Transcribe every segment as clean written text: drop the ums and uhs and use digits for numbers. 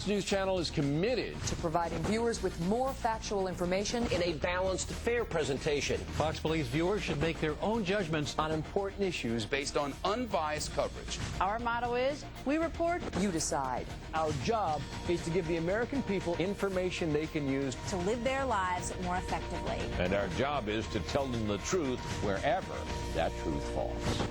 News Channel is committed to providing viewers with more factual information in a balanced, fair presentation. Fox believes viewers should make their own judgments on important issues based on unbiased coverage. Our motto is, we report, you decide. Our job is to give the American people information they can use to live their lives more effectively. And our job is to tell them the truth wherever that truth falls.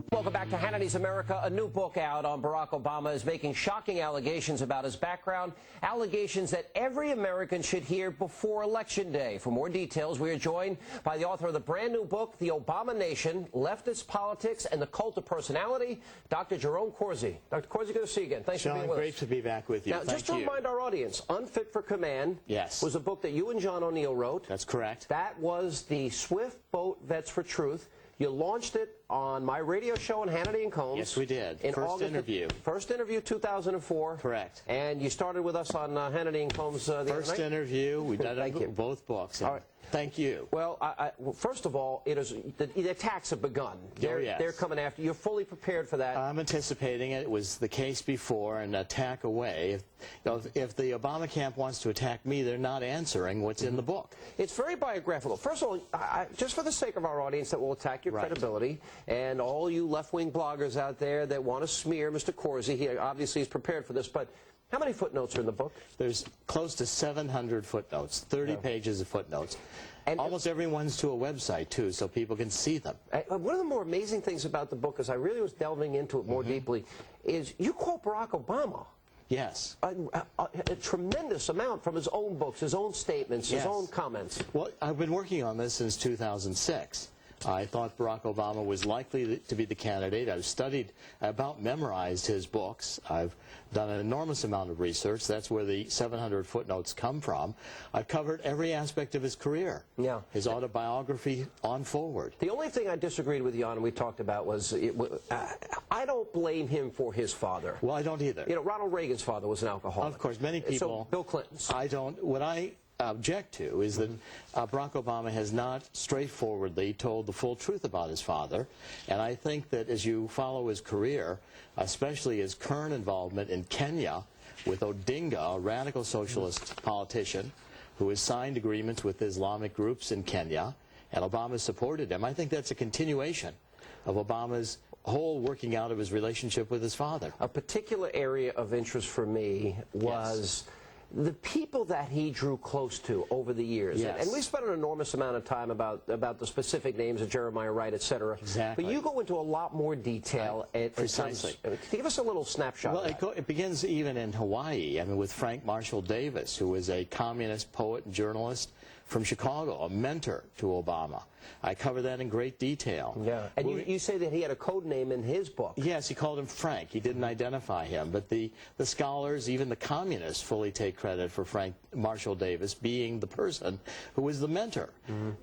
Welcome back to Hannity's America. A new book out on Barack Obama is making shocking allegations about his background, allegations that every American should hear before Election Day. For more details, we are joined by the author of the brand new book, The Obama Nation, Leftist Politics and the Cult of Personality, Dr. Jerome Corsi. Dr. Corsi, good to see you again. Thanks for being with us. Great to be back with you. Now, just to remind our audience, Unfit for Command was a book that you and John O'Neill wrote. That's correct. That was the Swift Boat Vets for Truth. You launched it on my radio show on Hannity and Combs. Yes, we did. First interview. First interview, 2004. Correct. And you started with us on Hannity and Combs the First other night? interview. We've done both books. All right. Thank you. Well, first of all, the attacks have begun. They're coming after you. You're fully prepared for that. I'm anticipating it. It was the case before, an attack away. If the Obama camp wants to attack me, they're not answering what's in the book. It's very biographical. First of all, just for the sake of our audience that will attack your credibility, and all you left-wing bloggers out there that want to smear Mr. Corsi, he obviously is prepared for this, but how many footnotes are in the book? There's close to 700 footnotes, 30 pages of footnotes. And almost everyone's to a website, too, so people can see them. One of the more amazing things about the book, as I really was delving into it more deeply, is you quote Barack Obama. Yes. A tremendous amount from his own books, his own statements, his own comments. Well, I've been working on this since 2006. I thought Barack Obama was likely to be the candidate. I've studied, memorized his books. I've done an enormous amount of research. That's where the 700 footnotes come from. I've covered every aspect of his career. Yeah. His autobiography on forward. The only thing I disagreed with you on, and we talked about, was I don't blame him for his father. Well, I don't either. You know, Ronald Reagan's father was an alcoholic. Of course, many people. So Bill Clinton's. I don't. What I object to is that Barack Obama has not straightforwardly told the full truth about his father, and I think that as you follow his career, especially his current involvement in Kenya with Odinga, a radical socialist politician who has signed agreements with Islamic groups in Kenya, and Obama supported him, I think that's a continuation of Obama's whole working out of his relationship with his father. A particular area of interest for me was the people that he drew close to over the years. Yes. And we spent an enormous amount of time about the specific names of Jeremiah Wright, et cetera. Exactly. But you go into a lot more detail. Precisely. Can you give us a little snapshot of that? Well, it begins even in Hawaii. I mean, with Frank Marshall Davis, who was a communist poet and journalist from Chicago, a mentor to Obama. I cover that in great detail. Yeah, and you say that he had a code name in his book. Yes, he called him Frank. He didn't identify him, but the scholars, even the communists, fully take credit for Frank Marshall Davis being the person who was the mentor.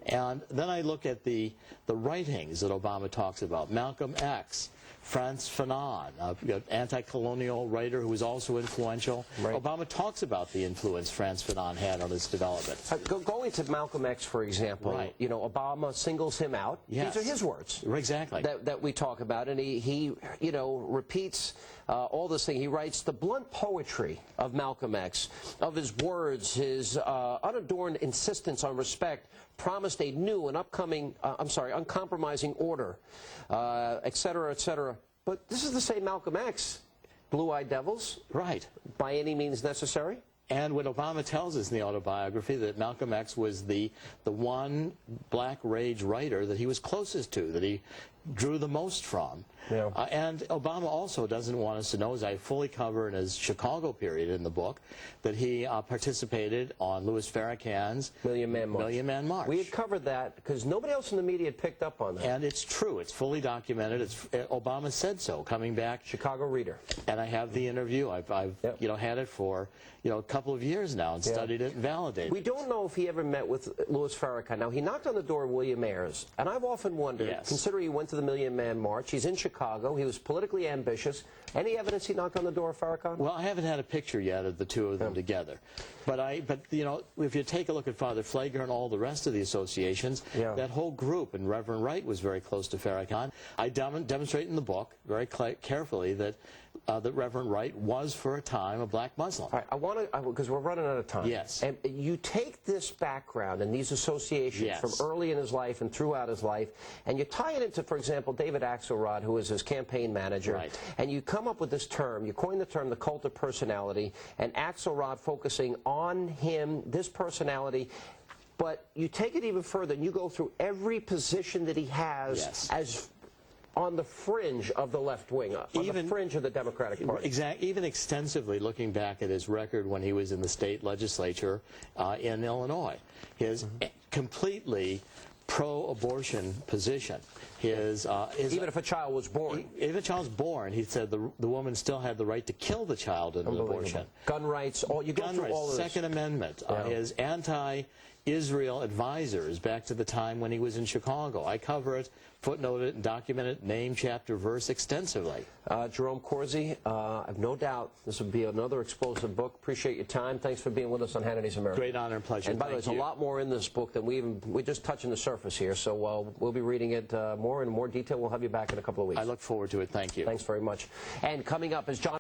And then I look at the writings that Obama talks about. Malcolm X, Frantz Fanon, an anti-colonial writer who was also influential. Obama talks about the influence Frantz Fanon had on his development. Going to Malcolm X, for example, you know, Obama singles him out. Yes. These are his words. Exactly. That we talk about, and he you know, repeats all this thing. He writes the blunt poetry of Malcolm X, of his words, his unadorned insistence on respect, promised a new and uncompromising order, et cetera, et cetera. But this is the same Malcolm X. Blue-eyed devils. Right. By any means necessary. And when Obama tells us in the autobiography that Malcolm X was the one black rage writer that he was closest to, that he drew the most from. Yeah. And Obama also doesn't want us to know, as I fully cover in his Chicago period in the book, that he participated on Louis Farrakhan's Million Man March. We had covered that because nobody else in the media had picked up on that. And it's true. It's fully documented. Obama said so, coming back. Chicago Reader. And I have the interview. I've you know, had it for a couple of years now and studied it and validated it. We don't know if he ever met with Louis Farrakhan. Now, he knocked on the door of William Ayers, and I've often wondered, considering he went to the Million Man March, he's in Chicago, he was politically ambitious, any evidence he knocked on the door of Farrakhan? Well, I haven't had a picture yet of the two of them together. But you know, if you take a look at Father Pfleger and all the rest of the associations, that whole group, and Reverend Wright was very close to Farrakhan. I demonstrate in the book very carefully that that Reverend Wright was, for a time, a black Muslim. All right, I want to, because we're running out of time. Yes. And you take this background and these associations Yes. from early in his life and throughout his life, and you tie it into, for example, David Axelrod, who is his campaign manager, right. and you come up with this term, you coin the term the cult of personality, and Axelrod focusing on him, this personality. But you take it even further, and you go through every position that he has Yes. as on the fringe of the left wing, on the fringe of the Democratic Party. Even extensively looking back at his record when he was in the state legislature in Illinois. His completely pro-abortion position. Even if a child was born. If a child's born, he said the woman still had the right to kill the child in an abortion. Gun rights, you go Gun through rights, all of this. Second Amendment, his anti-Israel advisors back to the time when he was in Chicago. I cover it, footnote it, and document it, name, chapter, verse extensively. Jerome Corsi, I have no doubt this will be another explosive book. Appreciate your time. Thanks for being with us on Hannity's America. Great honor and pleasure. And by the way, there's a lot more in this book than we're just touching the surface here. So we'll be reading it more in more detail. We'll have you back in a couple of weeks. I look forward to it. Thank you. Thanks very much. And coming up is John.